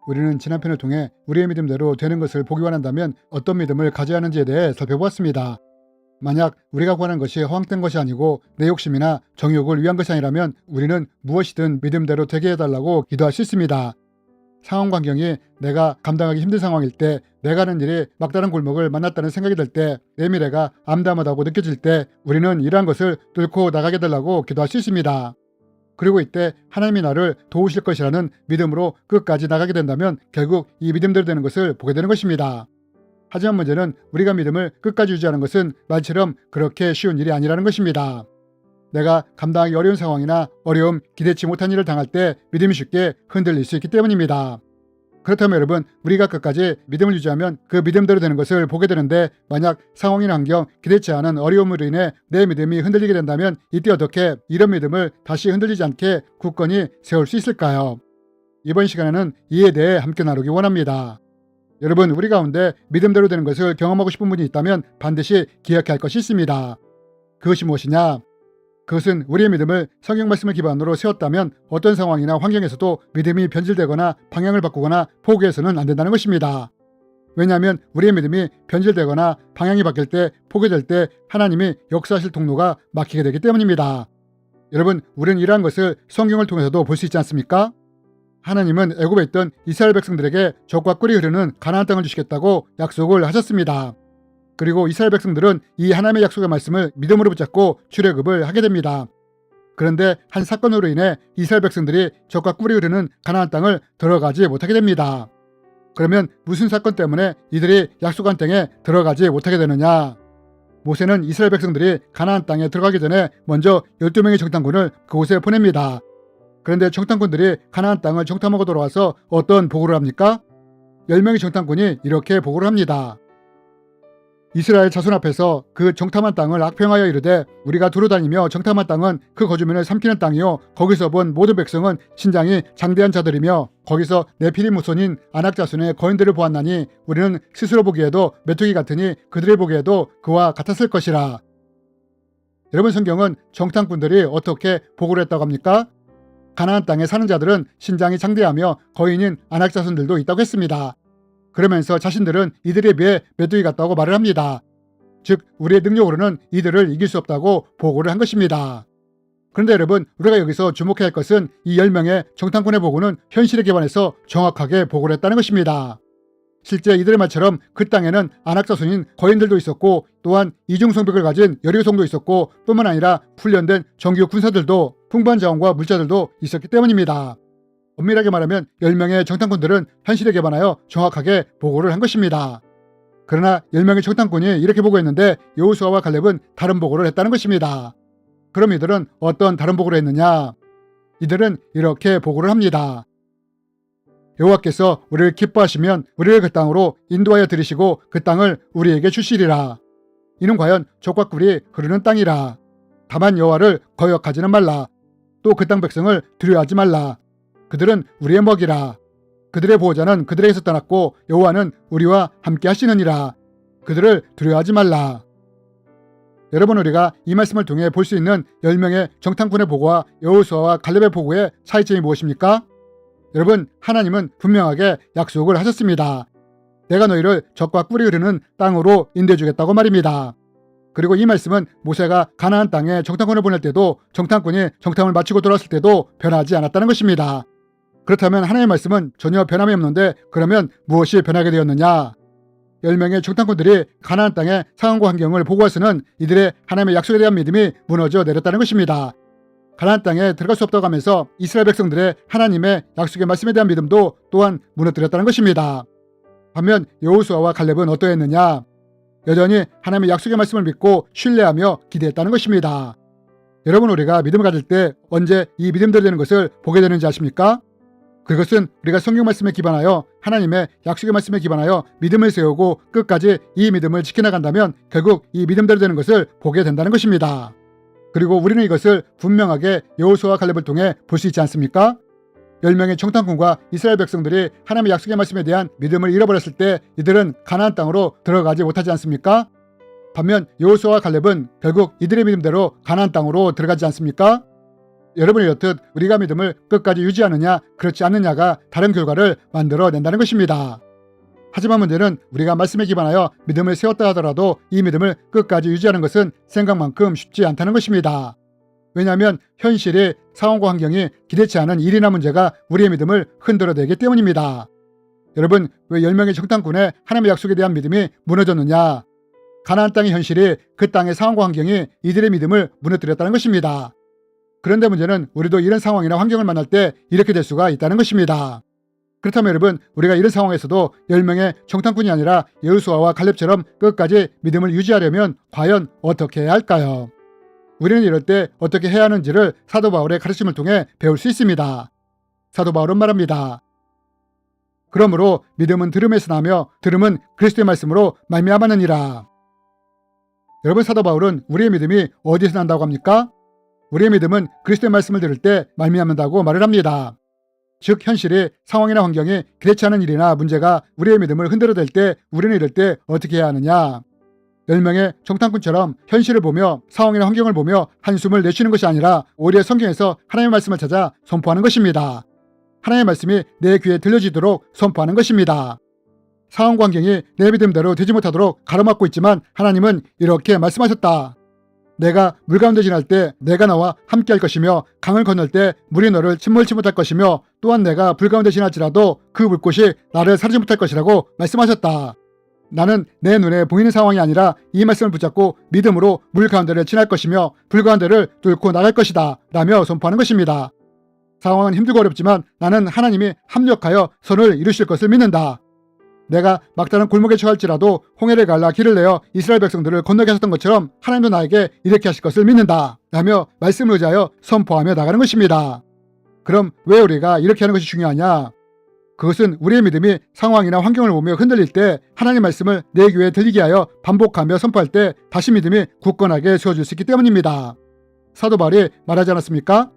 우리는 지난 편을 통해 우리의 믿음대로 되는 것을 보기 원한다면 어떤 믿음을 가져야 하는지에 대해 살펴보았습니다. 만약 우리가 구하는 것이 허황된 것이 아니고 내 욕심이나 정욕을 위한 것이 아니라면 우리는 무엇이든 믿음대로 되게 해달라고 기도할 수 있습니다. 상황 환경이 내가 감당하기 힘든 상황일 때, 내가 하는 일이 막다른 골목을 만났다는 생각이 들 때, 내 미래가 암담하다고 느껴질 때 우리는 이러한 것을 뚫고 나가게 해달라고 기도할 수 있습니다. 그리고 이때 하나님이 나를 도우실 것이라는 믿음으로 끝까지 나가게 된다면 결국 이 믿음대로 되는 것을 보게 되는 것입니다. 하지만 문제는 우리가 믿음을 끝까지 유지하는 것은 말처럼 그렇게 쉬운 일이 아니라는 것입니다. 내가 감당하기 어려운 상황이나 어려움, 기대치 못한 일을 당할 때 믿음이 쉽게 흔들릴 수 있기 때문입니다. 그렇다면 여러분, 우리가 끝까지 믿음을 유지하면 그 믿음대로 되는 것을 보게 되는데, 만약 상황이나 환경, 기대치 않은 어려움으로 인해 내 믿음이 흔들리게 된다면 이때 어떻게 이런 믿음을 다시 흔들리지 않게 굳건히 세울 수 있을까요? 이번 시간에는 이에 대해 함께 나누기 원합니다. 여러분, 우리 가운데 믿음대로 되는 것을 경험하고 싶은 분이 있다면 반드시 기억해야 할 것이 있습니다. 그것이 무엇이냐? 그것은 우리의 믿음을 성경 말씀을 기반으로 세웠다면 어떤 상황이나 환경에서도 믿음이 변질되거나 방향을 바꾸거나 포기해서는 안 된다는 것입니다. 왜냐하면 우리의 믿음이 변질되거나 방향이 바뀔 때, 포기될 때 하나님이 역사하실 통로가 막히게 되기 때문입니다. 여러분, 우리는 이러한 것을 성경을 통해서도 볼 수 있지 않습니까? 하나님은 애굽에 있던 이스라엘 백성들에게 젖과 꿀이 흐르는 가나안 땅을 주시겠다고 약속을 하셨습니다. 그리고 이스라엘 백성들은 이 하나님의 약속의 말씀을 믿음으로 붙잡고 출애굽을 하게 됩니다. 그런데 한 사건으로 인해 이스라엘 백성들이 젖과 꿀이 흐르는 가나안 땅을 들어가지 못하게 됩니다. 그러면 무슨 사건 때문에 이들이 약속한 땅에 들어가지 못하게 되느냐? 모세는 이스라엘 백성들이 가나안 땅에 들어가기 전에 먼저 12명의 정탐꾼을 그곳에 보냅니다. 그런데 정탐꾼들이 가나안 땅을 정탐하고 돌아와서 어떤 보고를 합니까? 10명의 정탐꾼이 이렇게 보고를 합니다. 이스라엘 자손 앞에서 그 정탐한 땅을 악평하여 이르되, 우리가 두루다니며 정탐한 땅은 그 거주민을 삼키는 땅이요, 거기서 본 모든 백성은 신장이 장대한 자들이며 거기서 네피림 후손인 아낙 자손의 거인들을 보았나니 우리는 스스로 보기에도 메뚜기 같으니 그들이 보기에도 그와 같았을 것이라. 여러분, 성경은 정탐꾼들이 어떻게 보고를 했다고 합니까? 가나안 땅에 사는 자들은 신장이 장대하며 거인인 아낙 자손들도 있다고 했습니다. 그러면서 자신들은 이들에 비해 메뚜기 같다고 말을 합니다. 즉, 우리의 능력으로는 이들을 이길 수 없다고 보고를 한 것입니다. 그런데 여러분, 우리가 여기서 주목해야 할 것은 이 10명의 정탐꾼의 보고는 현실에 기반해서 정확하게 보고를 했다는 것입니다. 실제 이들의 말처럼 그 땅에는 아낙 자손인 거인들도 있었고, 또한 이중 성벽을 가진 여리고성도 있었고, 뿐만 아니라 훈련된 정규 군사들도, 풍부한 자원과 물자들도 있었기 때문입니다. 엄밀하게 말하면 10명의 정탐꾼들은 현실에 기반하여 정확하게 보고를 한 것입니다. 그러나 10명의 정탐꾼이 이렇게 보고했는데 여호수아와 갈렙은 다른 보고를 했다는 것입니다. 그럼 이들은 어떤 다른 보고를 했느냐? 이들은 이렇게 보고를 합니다. 여호와께서 우리를 기뻐하시면 우리를 그 땅으로 인도하여 들이시고 그 땅을 우리에게 주시리라. 이는 과연 젖과 꿀이 흐르는 땅이라. 다만 여호와를 거역하지는 말라. 또 그 땅 백성을 두려워하지 말라. 그들은 우리의 먹이라. 그들의 보호자는 그들에게서 떠났고 여호와는 우리와 함께 하시느니라. 그들을 두려워하지 말라. 여러분, 우리가 이 말씀을 통해 볼 수 있는 10명의 정탐꾼의 보고와 여호수아와 갈렙의 보고의 차이점이 무엇입니까? 여러분, 하나님은 분명하게 약속을 하셨습니다. 내가 너희를 젖과 꿀이 흐르는 땅으로 인도해주겠다고 말입니다. 그리고 이 말씀은 모세가 가나안 땅에 정탐꾼을 보낼 때도, 정탐꾼이 정탐을 마치고 돌아왔을 때도 변하지 않았다는 것입니다. 그렇다면 하나님의 말씀은 전혀 변함이 없는데 그러면 무엇이 변하게 되었느냐? 10명의 정탐꾼들이 가나안 땅의 상황과 환경을 보고해서는 이들의 하나님의 약속에 대한 믿음이 무너져 내렸다는 것입니다. 가나안 땅에 들어갈 수 없다고 하면서 이스라엘 백성들의 하나님의 약속의 말씀에 대한 믿음도 또한 무너뜨렸다는 것입니다. 반면 여호수아와 갈렙은 어떠했느냐? 여전히 하나님의 약속의 말씀을 믿고 신뢰하며 기대했다는 것입니다. 여러분, 우리가 믿음을 가질 때 언제 이 믿음대로 되는 것을 보게 되는지 아십니까? 그것은 우리가 성경 말씀에 기반하여 하나님의 약속의 말씀에 기반하여 믿음을 세우고 끝까지 이 믿음을 지켜나간다면 결국 이 믿음대로 되는 것을 보게 된다는 것입니다. 그리고 우리는 이것을 분명하게 여호수아와 갈렙을 통해 볼 수 있지 않습니까? 10명의 정탐꾼과 이스라엘 백성들이 하나님의 약속의 말씀에 대한 믿음을 잃어버렸을 때 이들은 가나안 땅으로 들어가지 못하지 않습니까? 반면 여호수아와 갈렙은 결국 이들의 믿음대로 가나안 땅으로 들어가지 않습니까? 여러분이 이렇듯 우리가 믿음을 끝까지 유지하느냐 그렇지 않느냐가 다른 결과를 만들어낸다는 것입니다. 하지만 문제는 우리가 말씀에 기반하여 믿음을 세웠다 하더라도 이 믿음을 끝까지 유지하는 것은 생각만큼 쉽지 않다는 것입니다. 왜냐하면 현실이 상황과 환경이 기대치 않은 일이나 문제가 우리의 믿음을 흔들어내기 때문입니다. 여러분, 왜 10명의 정탐꾼의 하나님의 약속에 대한 믿음이 무너졌느냐? 가나안 땅의 현실이 그 땅의 상황과 환경이 이들의 믿음을 무너뜨렸다는 것입니다. 그런데 문제는 우리도 이런 상황이나 환경을 만날 때 이렇게 될 수가 있다는 것입니다. 그렇다면 여러분, 우리가 이런 상황에서도 10명의 정탐꾼이 아니라 여호수아와 갈렙처럼 끝까지 믿음을 유지하려면 과연 어떻게 해야 할까요? 우리는 이럴 때 어떻게 해야 하는지를 사도 바울의 가르침을 통해 배울 수 있습니다. 사도 바울은 말합니다. 그러므로 믿음은 들음에서 나며 들음은 그리스도의 말씀으로 말미암았느니라. 여러분, 사도 바울은 우리의 믿음이 어디서 난다고 합니까? 우리의 믿음은 그리스도의 말씀을 들을 때 말미암는다고 말을 합니다. 즉 현실이 상황이나 환경이 기대치 않은 일이나 문제가 우리의 믿음을 흔들어댈 때 우리는 이럴 때 어떻게 해야 하느냐? 10명의 정탐꾼처럼 현실을 보며 상황이나 환경을 보며 한숨을 내쉬는 것이 아니라 오히려 성경에서 하나님의 말씀을 찾아 선포하는 것입니다. 하나님의 말씀이 내 귀에 들려지도록 선포하는 것입니다. 상황과 환경이 내 믿음대로 되지 못하도록 가로막고 있지만 하나님은 이렇게 말씀하셨다. 내가 물 가운데 지날 때 내가 나와 함께 할 것이며 강을 건널 때 물이 너를 침몰치 못할 것이며 또한 내가 불 가운데 지날지라도 그 불꽃이 나를 사르지 못할 것이라고 말씀하셨다. 나는 내 눈에 보이는 상황이 아니라 이 말씀을 붙잡고 믿음으로 물 가운데를 지날 것이며 불 가운데를 뚫고 나갈 것이다 라며 선포하는 것입니다. 상황은 힘들고 어렵지만 나는 하나님이 합력하여 선을 이루실 것을 믿는다. 내가 막다른 골목에 처할지라도 홍해를 갈라 길을 내어 이스라엘 백성들을 건너게 하셨던 것처럼 하나님도 나에게 이렇게 하실 것을 믿는다 라며 말씀을 의지하여 선포하며 나가는 것입니다. 그럼 왜 우리가 이렇게 하는 것이 중요하냐? 그것은 우리의 믿음이 상황이나 환경을 보며 흔들릴 때 하나님의 말씀을 내 귀에 들리게 하여 반복하며 선포할 때 다시 믿음이 굳건하게 세워질 수 있기 때문입니다. 사도 바울이 말하지 않았습니까?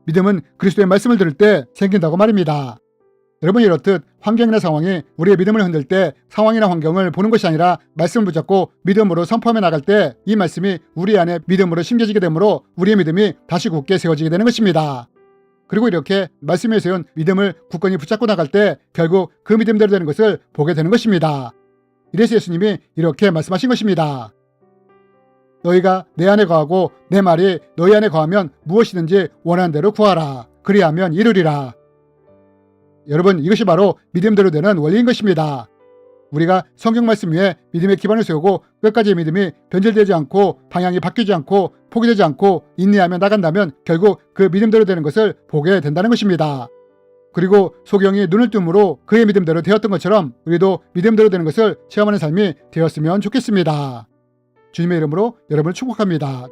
믿음은 그리스도의 말씀을 들을 때 생긴다고 말입니다. 여러분이 이렇듯 환경이나 상황이 우리의 믿음을 흔들 때 상황이나 환경을 보는 것이 아니라 말씀을 붙잡고 믿음으로 선포하며 나갈 때 이 말씀이 우리 안에 믿음으로 심겨지게 되므로 우리의 믿음이 다시 굳게 세워지게 되는 것입니다. 그리고 이렇게 말씀에 세운 믿음을 굳건히 붙잡고 나갈 때 결국 그 믿음대로 되는 것을 보게 되는 것입니다. 이래서 예수님이 이렇게 말씀하신 것입니다. 너희가 내 안에 거하고 내 말이 너희 안에 거하면 무엇이든지 원하는 대로 구하라. 그리하면 이루리라. 여러분, 이것이 바로 믿음대로 되는 원리인 것입니다. 우리가 성경 말씀 위에 믿음의 기반을 세우고 끝까지 믿음이 변질되지 않고 방향이 바뀌지 않고 포기되지 않고 인내하며 나간다면 결국 그 믿음대로 되는 것을 보게 된다는 것입니다. 그리고 소경이 눈을 뜸으로 그의 믿음대로 되었던 것처럼 우리도 믿음대로 되는 것을 체험하는 삶이 되었으면 좋겠습니다. 주님의 이름으로 여러분을 축복합니다.